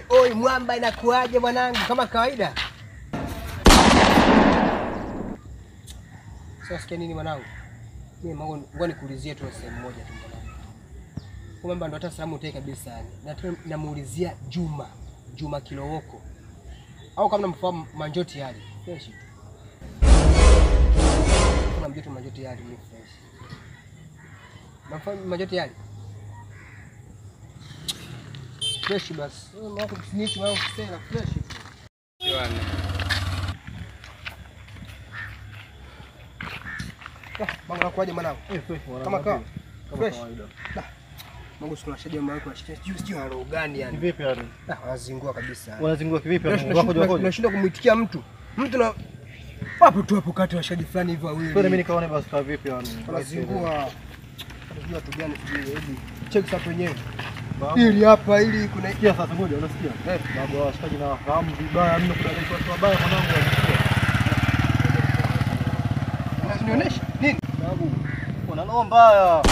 Oi, mwamba inakuaje mwanangu kama kawaida? Sasa sikia nini mwanangu? Mimi ngoja nikuulizie tu sehemu moja tu mwanangu. Mwamba ndo hata salamu utaki kabisa yani. Na namuulizia Juma Kilowoko. Au kama namfahamu Manjoti hali. Fresh tu. Kama mjito Manjoti hali ni fresh. Namfahamu Manjoti hali. Fresh basi. Mwako snitch mwako kusela fresh. Yohana. Mama nakuaje mwanangu? Fresh mwanangu. Kama kawaida. Fresh. Mungu tunashaje mama yako ashike. Sijui ana roho gani yani. Vipi yani? Wanazingua kabisa. Wanazingua kivipi yani? Wako. Tunashinda kumuitikia mtu. Mtu na hapo tu hapo kati wa shadi fulani hivyo wawili. Kwa mimi nikaone basi kwa vipi yani? Wanazingua. Unajua watu gani sijui hebu check sasa wenyewe. Ili hapa ili kuna sikia sasa ngoja unasikia? Babu washikaji na wafahamu vibaya mno kuna watu wabaya mwanangu wanasikia. Unanionyesha nini? Babu, una roho mbaya.